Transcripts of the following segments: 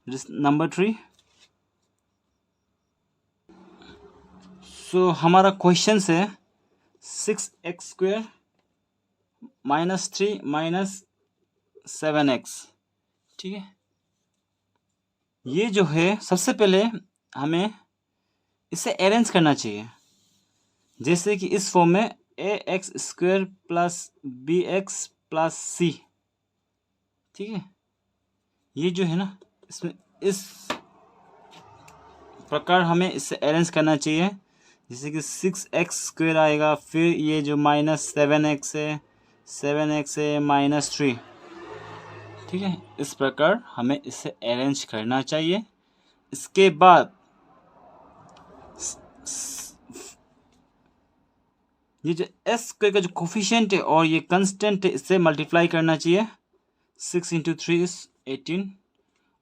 Number 3। सो हमारा question है 6x² -3 -7x। ठीक है, ये जो है सबसे पहले हमें इसे अरेंज करना चाहिए, जैसे कि इस फॉर्म में ax² + bx + c। ठीक है, ये जो है ना, इसमें इस प्रकार हमें इसे अरेंज करना चाहिए, जैसे कि 6x² आएगा, फिर ये जो -7x है, 7x है, -3। ठीक है, इस प्रकार हमें इसे अरेंज करना चाहिए। इसके बाद ये जो s² का जो कोफिशिएंट है और ये कंस्टेंट है, इससे मल्टीप्लाई करना चाहिए। 6 × 3 = 18।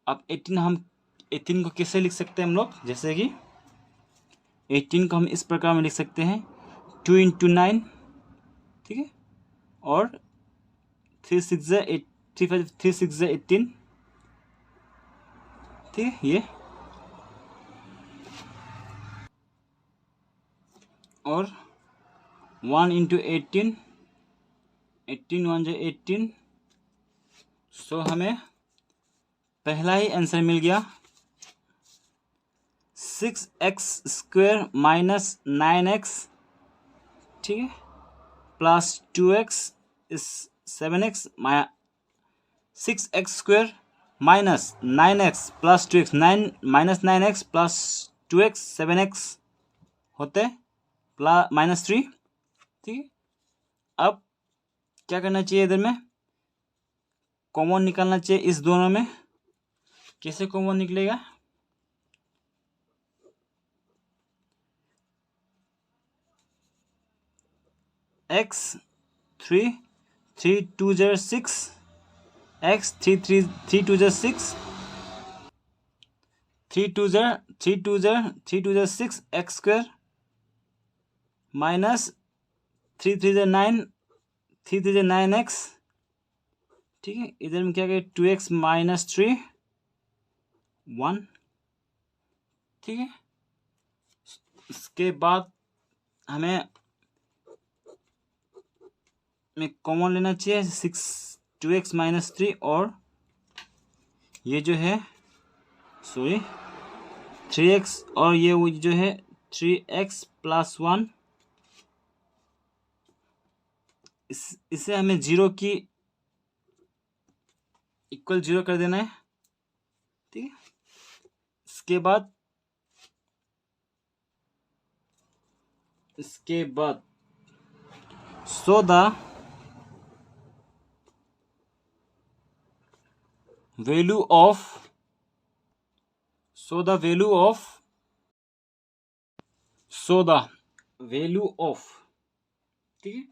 अब 18 को कैसे लिख सकते हैं हम लोग, जैसे कि 18 को हम इस प्रकार में लिख सकते हैं 2 × 9। ठीक है, और 3 × 6 = 18। ठीक है, ये और 1 × 18, 18 × 1 = 18। सो हमें पहला ही आंसर मिल गया, 6x² - 9x। ठीक है, plus 2x is 7x, 6x² - 9x + 2x, 9x + 2x 7x होते -3। ठीक है, अब क्या करना चाहिए, इधर में कॉमन निकालना चाहिए इस दोनों में। कैसे कॉमन निकलेगा, x 3 3 2 = 6, x 3 2 = 6, 3 2 = 6 x² - 3 3 = 9, 3 3 = 9x। ठीक है, इधर में क्या करें, 2x - 3 1। ठीक है, इसके बाद हमें कॉमन लेना चाहिए 2x - 3, और ये जो है 3x, और ये वो जो है 3x + 1। इसे हमें 0 की इक्वल 0 कर देना है। ठीक है, इसके बाद so the value of ठीक है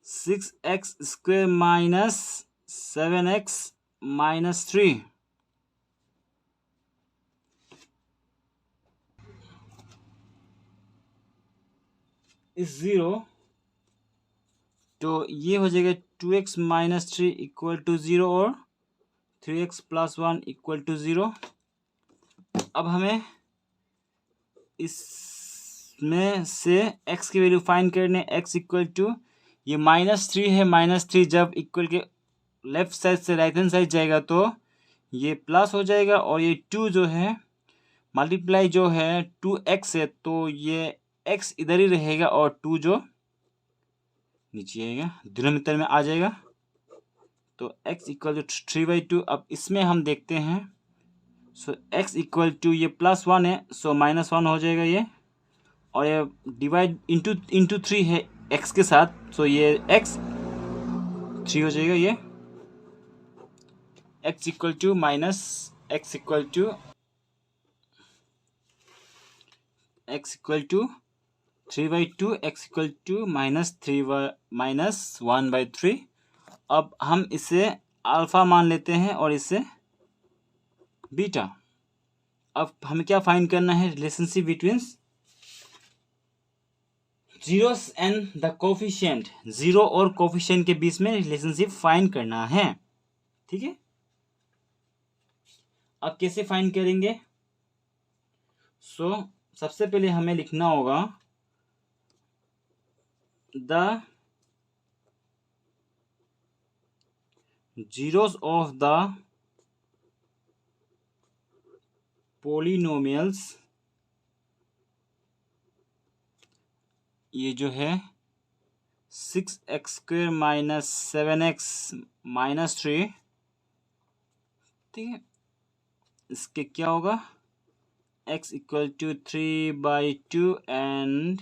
6x² - 7x - 3 is 0, तो ये हो जाएगा 2x - 3 = 0 और 3x + 1 = 0। अब हमें इसमें से x की वैल्यू फाइंड करने, x = ये -3 है, -3 जब इक्वल के लेफ्ट साइड से राइट हैंड साइड जाएगा तो ये प्लस हो जाएगा, और ये 2 जो है मल्टीप्लाई जो है 2x है, तो ये x इधर ही रहेगा और 2 जो नीचे आएगा, डिनोमिनेटर में आ जाएगा, तो x = 3/2। अब इसमें हम देखते हैं, सो x = ये +1 है, सो -1 हो जाएगा ये, और ये डिवाइड इंटू 3 है x के साथ, सो ये x 3 हो जाएगा। ये x = x = 3/2, x = -1/3। अब हम इसे अल्फा मान लेते हैं और इसे बीटा। अब हमें क्या फाइंड करना है, relationship between zeros and the coefficient, 0 और कोफिशिएंट के बीच में रिलेशनशिप फाइंड करना है। ठीक है, अब कैसे फाइंड करेंगे? सबसे पहले हमें लिखना होगा the zeros of the polynomials, ये जो है 6x² माइनस 7x माइनस 3, ठीक है, इसके क्या होगा? x equal to 3/2 and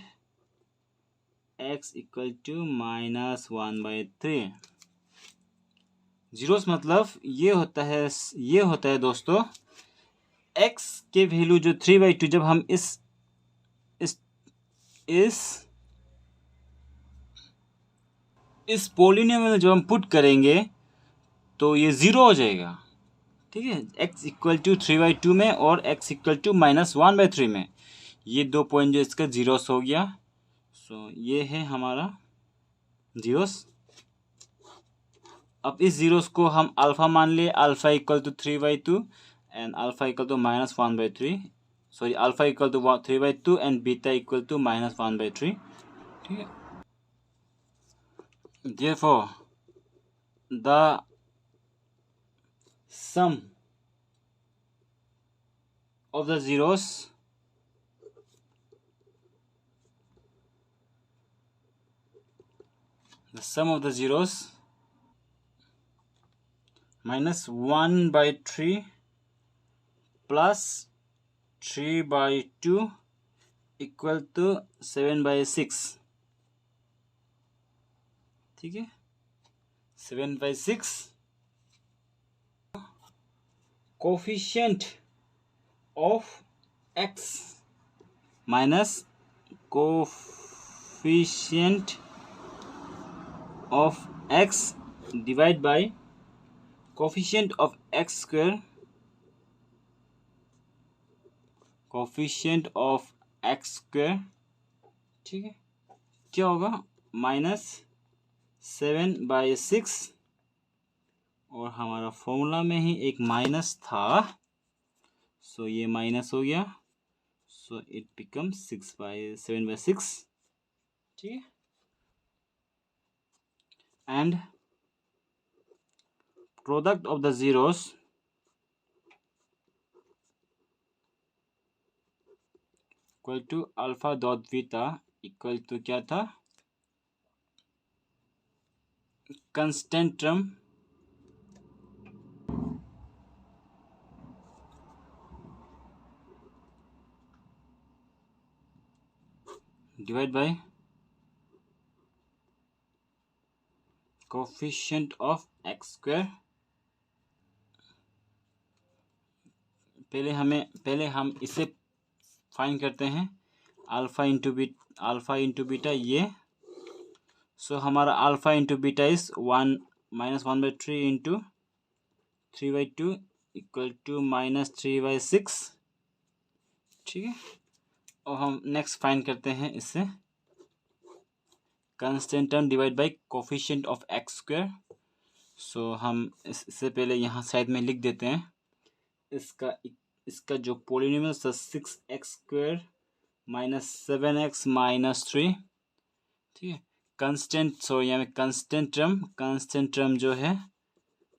x equal to -1/3। Zeros मतलब ये होता है दोस्तों, x के वैल्यू जो 3/2 जब हम इस पोलिनोमियल में जब हम पुट करेंगे तो ये ज़ीरो हो जाएगा, ठीक है। x इक्वल टू 3/2 में और x इक्वल टू -1/3 में, ये 2 पॉइंट जो इसका जीरोस हो गया। ये है हमारा जीरोस। अब इस जीरोस को हम अल्फ़ा मान लिए, alpha equal to 3/2 and alpha equal to -1/3, sorry alpha equal to 3/2 and beta equal to -1/3, ठीक है। Therefore the sum of the zeros -1/3 plus 3/2 equal to 7/6, ठीक है। 7/6 coefficient of x minus coefficient of x divide by coefficient of x square, coefficient of x square, ठीक है, क्या होगा? -7/6, और हमारा फॉर्मूला में ही एक माइनस था, सो ये माइनस हो गया, सो इट बिकम 7/6, ठीक है। And product of the zeros equal to alpha dot beta equal to क्या था? Constant term divide by coefficient of x square. पहले हम इसे फाइंड करते हैं, अल्फा इंटू बीटा, ये सो हमारा alpha into beta is 1/3 into 3/2 equal to -3/6, ठीक है। और हम नेक्स्ट फाइंड करते हैं इससे constant term divide by coefficient of x square. So हम इससे पहले यहाँ साइड में लिख देते हैं, इसका जो polynomial 6x² minus 7x minus 3, ठीक है। यहाँ में कंस्टेंट टर्म जो है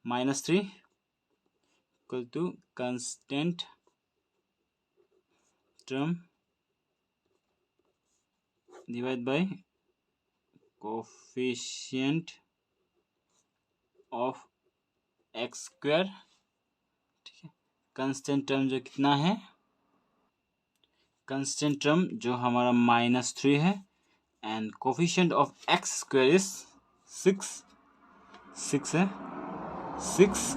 -3 equal to constant term divide by coefficient of x square, ठीक है। कंस्टेंट टर्म जो कितना है? कंस्टेंट टर्म जो हमारा -3 है and coefficient of x square is 6 है, 6,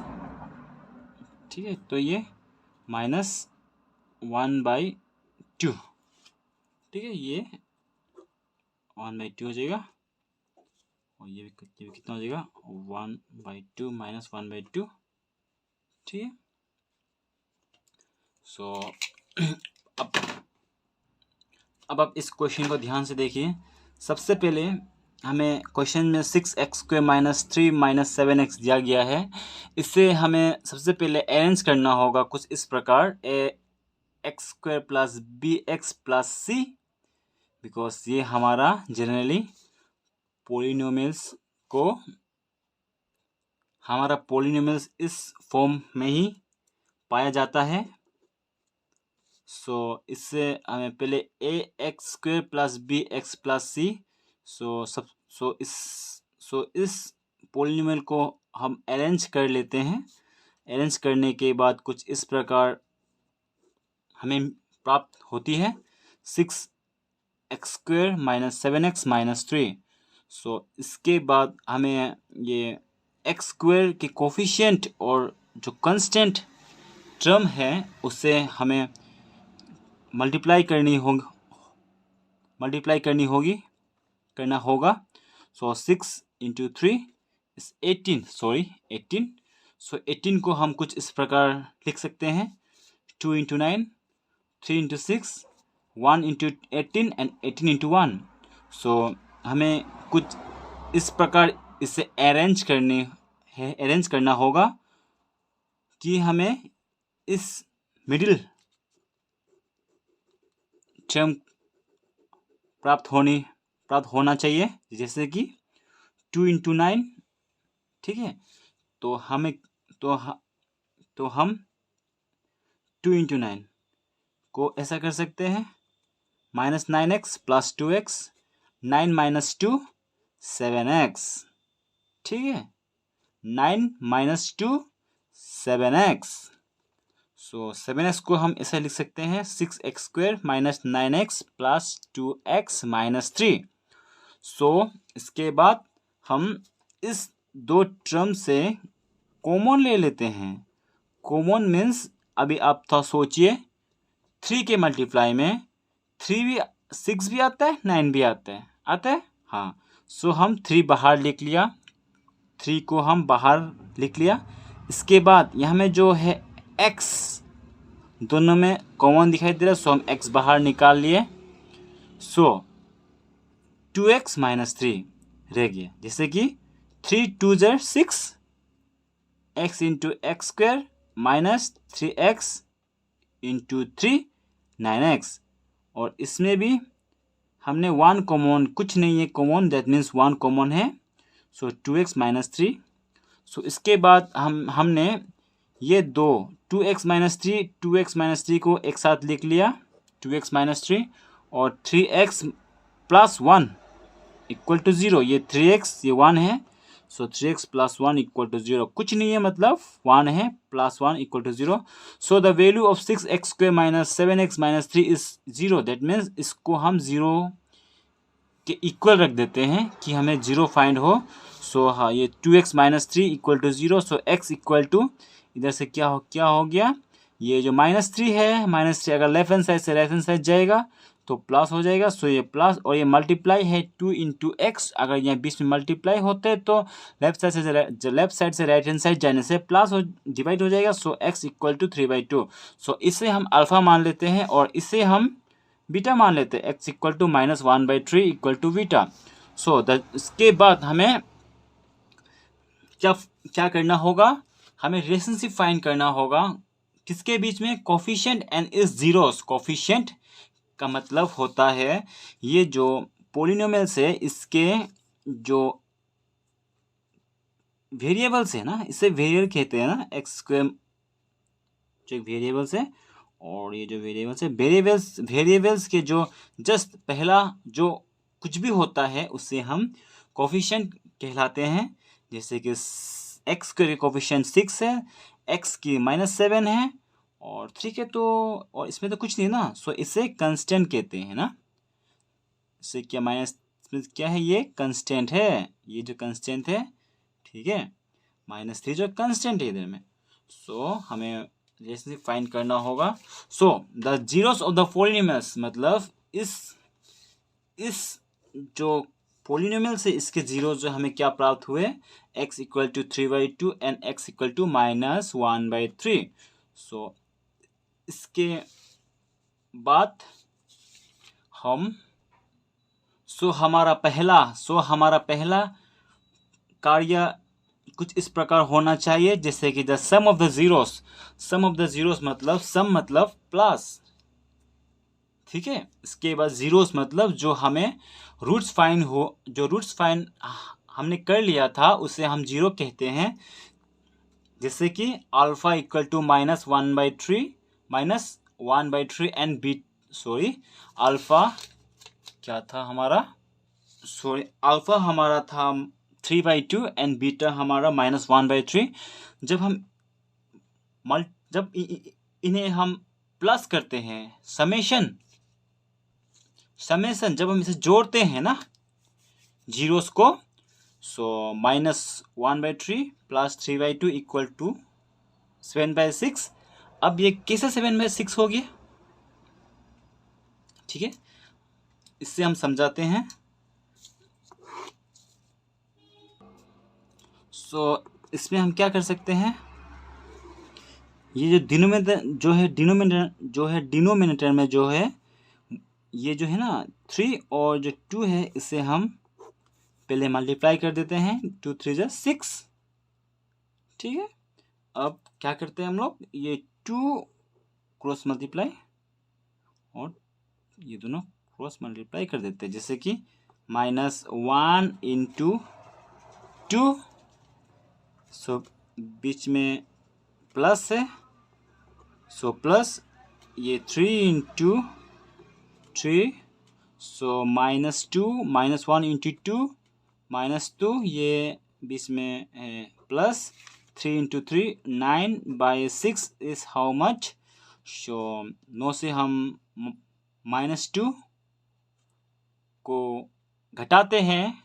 ठीक है। तो ये -1/2, ठीक है, ये 1/2 हो जाएगा, और ये भी कितना हो जाएगा? 1/2 माइनस 1/2, ठीक है। सो अब आप इस क्वेश्चन को ध्यान से देखिए। सबसे पहले हमें क्वेश्चन में 6x² माइनस 3 माइनस 7x दिया गया है। इससे हमें सबसे पहले अरेंज करना होगा कुछ इस प्रकार, ax² plus bx plus c, because ये हमारा जनरली पोलिनोमियल्स इस फॉर्म में ही पाया जाता है। सो इससे हमें पहले ax² plus bx plus c, इस पोलिनोमियल को हम अरेंज कर लेते हैं। अरेंज करने के बाद कुछ इस प्रकार हमें प्राप्त होती है 6x² माइनस 7x माइनस 3। इसके बाद हमें ये x² के कोफिशिएंट और जो कांस्टेंट टर्म है उससे हमें मल्टीप्लाई करना होगा। 6 इंटू 3 इस 18। 18 को हम कुछ इस प्रकार लिख सकते हैं 2 into 9, 3 into 6, 1 into 18 and 18 into 1। हमें कुछ इस प्रकार इसे अरेंज करना होगा कि हमें इस मिडिल टर्म प्राप्त होना चाहिए, जैसे कि 2 इंटू 9, ठीक है। तो हम 2 इंटू 9 को ऐसा कर सकते हैं minus 9x plus 2x, 9 minus 2 7x, ठीक है। 9 माइनस 2 7x। 7x को हम ऐसे लिख सकते हैं 6x² minus 9x plus 2x minus 3। इसके बाद हम इस दो टर्म से कॉमन ले लेते हैं। कॉमन मीन्स अभी आप थोड़ा सोचिए, 3 के मल्टीप्लाई में 6 भी आता है, 9 भी आता है हाँ। हम 3 बाहर लिख लिया, 3 को हम बाहर लिख लिया। इसके बाद यहाँ में जो है x दोनों में कॉमन दिखाई दे रहा है, हम x बाहर निकाल लिए। 2x माइनस 3 रह गया, जैसे कि 3 2 6, x into x² minus 3x into 3 9x। और इसमें भी हमने 1 कॉमन, कुछ नहीं है कॉमन, दैट मीन्स 1 कॉमन है। 2x minus 3। इसके बाद हमने ये 2x माइनस 3 को एक साथ लिख लिया, 2x माइनस 3 और 3x प्लस 1 इक्वल टू 0। ये 3x ये 1 है, 3x प्लस 1 इक्वल टू 0। कुछ नहीं है मतलब 1 है, plus 1 equal to 0। The value of 6x² minus 7x minus 3 is 0। That means इसको हम 0 के इक्वल रख देते हैं कि हमें 0 फाइंड हो। हाँ, ये 2x minus 3 equal to 0। x equal to इधर से क्या हो गया, ये जो माइनस 3 है, माइनस 3 अगर लेफ्ट हैंड साइड से राइट हैंड साइड जाएगा तो प्लस हो जाएगा। ये प्लस और ये मल्टीप्लाई है 2 इंटू एक्स। अगर यहाँ बीच में मल्टीप्लाई होते तो लेफ्ट साइड से राइट हैंड साइड जाने से प्लस डिवाइड हो जाएगा। x equal to 3/2। इसे हम अल्फा मान लेते हैं और इसे हम बीटा मान लेते हैं। x equal to minus 1/3 equal to beta. इसके बाद हमें क्या करना होगा, हमें रिलेशनशिप फाइंड करना होगा किसके बीच में, coefficient and is zeros. Coefficient का मतलब होता है ये जो पोलिनोमियल्स है इसके जो वेरिएबल्स है ना, इसे वेरिएबल कहते हैं ना। x² जो एक वेरिएबल्स है और ये जो वेरिएबल्स है, वेरिएबल्स के जो जस्ट पहला जो कुछ भी होता है उससे हम कोफिशिएंट कहलाते हैं। जैसे कि x के कोफिशिएंट 6 है, x की -7 है और 3 के तो, और इसमें तो कुछ नहीं ना, इसे कंस्टेंट कहते हैं ना। इसे क्या है, ये कंस्टेंट है, ये जो कंस्टेंट है, ठीक है। -3 जो कंस्टेंट है इधर में। हमें जैसे फाइंड करना होगा। The zeros of the polynomials, मतलब इस जो पोलिनोमियल से इसके जीरो जो हमें क्या प्राप्त हुए, x equal to 3/2 and x equal to minus 1/3। इसके बाद हम हमारा पहला कार्य कुछ इस प्रकार होना चाहिए, जैसे कि the sum of the zeros मतलब सम मतलब प्लस, ठीक है। इसके बाद जीरोस मतलब जो हमें रूट्स फाइंड हमने कर लिया था उसे हम जीरो कहते हैं, जैसे कि alpha equal to -1/3 and alpha क्या था हमारा, अल्फा हमारा था 3/2 एंड बीटा हमारा -1/3। जब इन्हें हम प्लस करते हैं, समेशन जब हम इसे जोड़ते हैं ना जीरोस को, -1/3 प्लस 3/2 इक्वल टू 7/6। अब ये कैसे 7/6 हो गया, ठीक है, इससे हम समझाते हैं। इसमें हम क्या कर सकते हैं, ये जो डिनोमिनेटर में जो है ये जो है ना 3 और जो 2 है, इसे हम पहले मल्टीप्लाई कर देते हैं, 2 3 जा 6, ठीक है। अब क्या करते हैं हम लोग, ये 2 क्रॉस मल्टीप्लाई और ये दोनों क्रॉस मल्टीप्लाई कर देते हैं, जैसे कि -1 × 2, बीच में प्लस है, प्लस ये 3 × 3, -2 -1 × 2 -2, ये बीच में है प्लस 3 × 3 9/6 इज हाउ मच। 9 से हम -2 को घटाते हैं,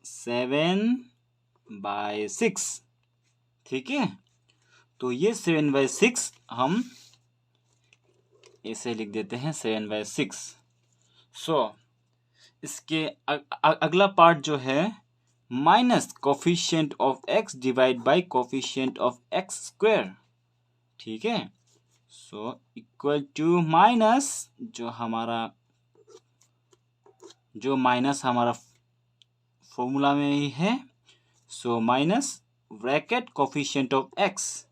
7/6, ठीक है। तो ये 7/6 हम ऐसे लिख देते हैं, 7/6। इसके अगला पार्ट जो है minus coefficient of x divide by coefficient of x square, ठीक है। इक्वल टू माइनस जो माइनस हमारा फॉर्मूला में ही है, minus bracket coefficient of x।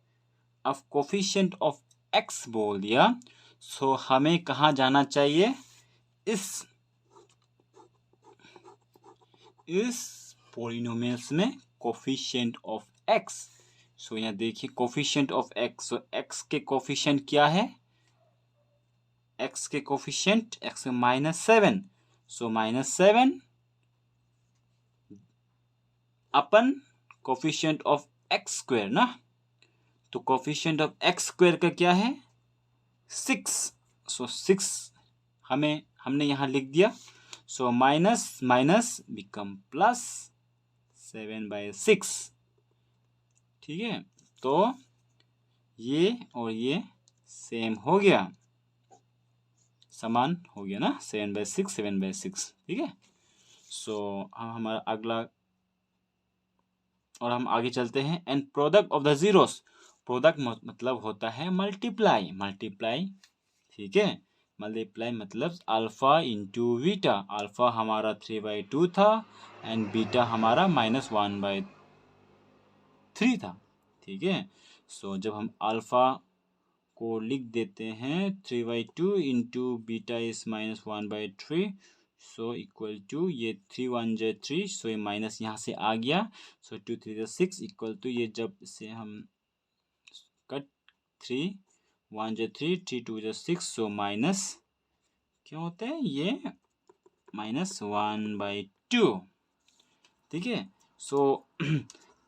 अब कोफिशिएंट ऑफ x बोल दिया, हमें कहाँ जाना चाहिए, इस पॉलिनोमियल्स में कोफिशिएंट ऑफ x। यहाँ देखिए कोफिशिएंट ऑफ x, x के कोफिशिएंट क्या है, x के coefficient x -7, -7 upon coefficient of x square ना, तो कोफिशिएंट ऑफ x स्क्वायर का क्या है 6, 6 हमने यहाँ लिख दिया, माइनस माइनस बिकम प्लस 7/6, ठीक है। तो ये और ये सेम हो गया, समान हो गया ना, 7/6, ठीक है। हमारा अगला, और हम आगे चलते हैं। And product of the zeros, product मतलब होता है मल्टीप्लाई, ठीक है। मल्टीप्लाई मतलब अल्फा इंटू बीटा, अल्फा हमारा 3/2 था एंड बीटा हमारा -1/3 था, ठीक है। जब हम अल्फा को लिख देते हैं 3/2 into beta is -1/3, equal to ये 3 1 जा 3, ये माइनस यहाँ से आ गया, 2 3 जा 6 इक्वल टू ये जब से हम कट 3 1 जा 3 3 2 जा 6, माइनस क्या होता है ये -1/2, ठीक है।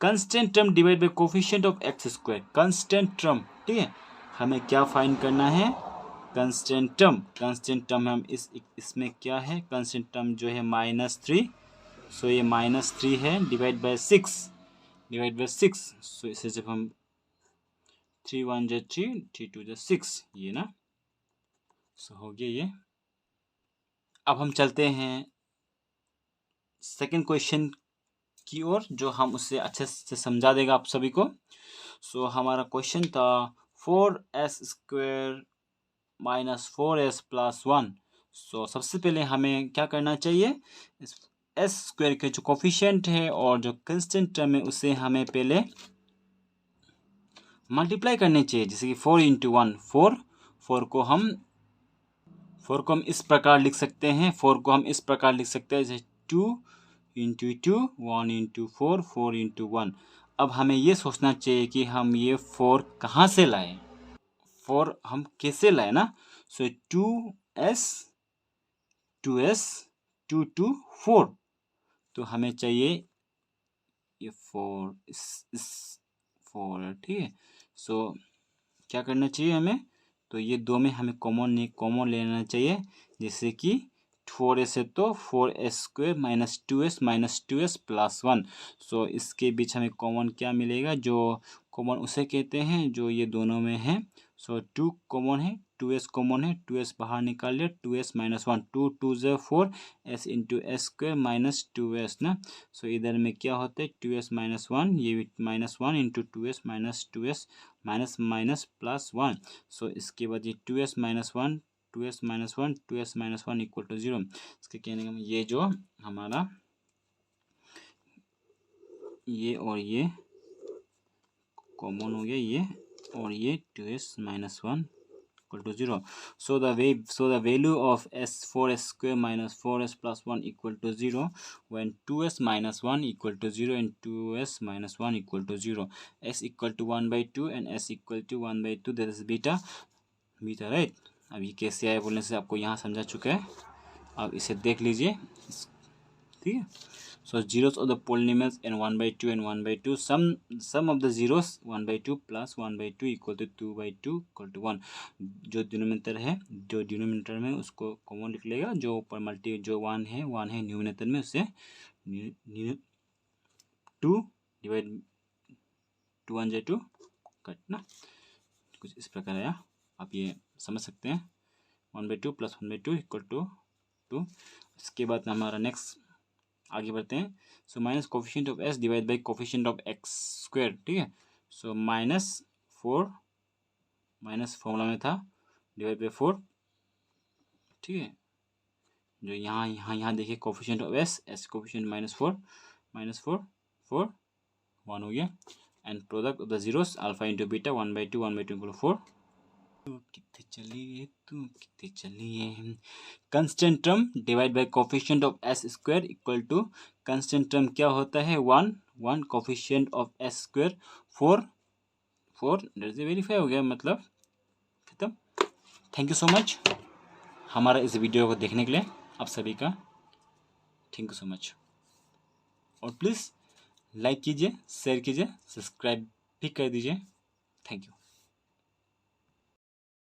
Constant term divide by coefficient of x square, constant term, ठीक है। हमें क्या फाइंड करना है, कंस्टेंट टर्म हम इसमें क्या है, कंस्टेंट टर्म जो है -3, ये -3 है डिवाइड बाय 6, इसे जब हम 3 1 जा 3 3 2 जा 6, ये ना, हो गया ये। अब हम चलते हैं सेकंड क्वेश्चन की ओर, जो हम उससे अच्छे से समझा देगा आप सभी को। हमारा क्वेश्चन था 4s² - 4s + 1, सो सबसे पहले हमें क्या करना चाहिए, एस स्क्वायर के जो कोफिशिएंट है और जो कंस्टेंट टर्म है उसे हमें पहले मल्टीप्लाई करने चाहिए। जैसे कि 4 इंटू 1 4, 4 को हम इस प्रकार लिख सकते हैं, 4 को हम इस प्रकार लिख सकते हैं जैसे 2 इंटू 2 1 इंटू 4 4 इंटू 1। अब हमें ये सोचना चाहिए कि हम ये 4 कहाँ से लाएं, 4 हम कैसे लाए ना। सो 2s 2s 2 2 4, तो हमें चाहिए ये 4 इस 4, ठीक है। सो क्या करना चाहिए हमें, तो ये दो में हमें कॉमन लेना चाहिए। जैसे कि 4s है तो 4s square minus two S plus 1। So इसके बीच हमें कॉमन क्या मिलेगा, जो कॉमन उसे कहते हैं जो ये दोनों में है। सो 2 कॉमन है, 2s कॉमन है, 2s बाहर निकाल लिया, 2s माइनस 1, 2 2 ज़ 4 s into S square minus 2s ना। सो इधर में क्या होता है 2s माइनस 1, ये minus 1 into 2s minus 2s minus minus plus 1। So इसके बाद ये 2s minus 1 2s minus 1 2s minus 1 equal to 0। इसके कहने का ये जो हमारा ये और ये कॉमन हो गया, ये और ये 2s minus 1 equal to 0. So the value of s 4s square minus 4s plus 1 equal to 0 when 2s minus 1 equal to 0 and 2s minus 1 equal to 0. S equal to 1 by 2 and s equal to 1 by 2, that is beta right। अब ये कैसे आया बोलने से आपको यहाँ समझा चुका है, अब इसे देख लीजिए, ठीक है। So zeros of the polynomials and 1 by 2 and 1 by 2, sum of the zeros 1 by 2 plus 1 by 2 equal to 2 by 2 equal to 1। जो डिनोमिनेटर है, जो डिनोमिनेटर में उसको कॉमन लिख लेगा, जो ऊपर मल्टी जो 1 है न्यूमिनेटर में उससे 2 डिवाइड 2 1 2 कटना, कुछ इस प्रकार आया। आप ये समझ सकते हैं 1 by 2 plus 1 by 2 equal to 2। इसके बाद हमारा नेक्स्ट आगे बढ़ते हैं। So minus coefficient of S divide by coefficient of x square, ठीक है। सो -4 माइनस फॉर्मूला में था डिवाइड बाई 4, ठीक है। जो यहाँ देखिए कोफिशिएंट ऑफ एस कोफिशिएंट -4 4 1 हो गया, and product of the zeros alpha into beta 1 by 2 equal 4। कितने चलिए constant term divide by coefficient of S square equal to constant term क्या होता है 1 coefficient of S square 4 verify हो गया, मतलब खत्म। थैंक यू सो मच हमारा इस वीडियो को देखने के लिए, आप सभी का थैंक यू सो मच। और प्लीज़ लाइक कीजिए, शेयर कीजिए, सब्सक्राइब भी कर दीजिए। Thank you.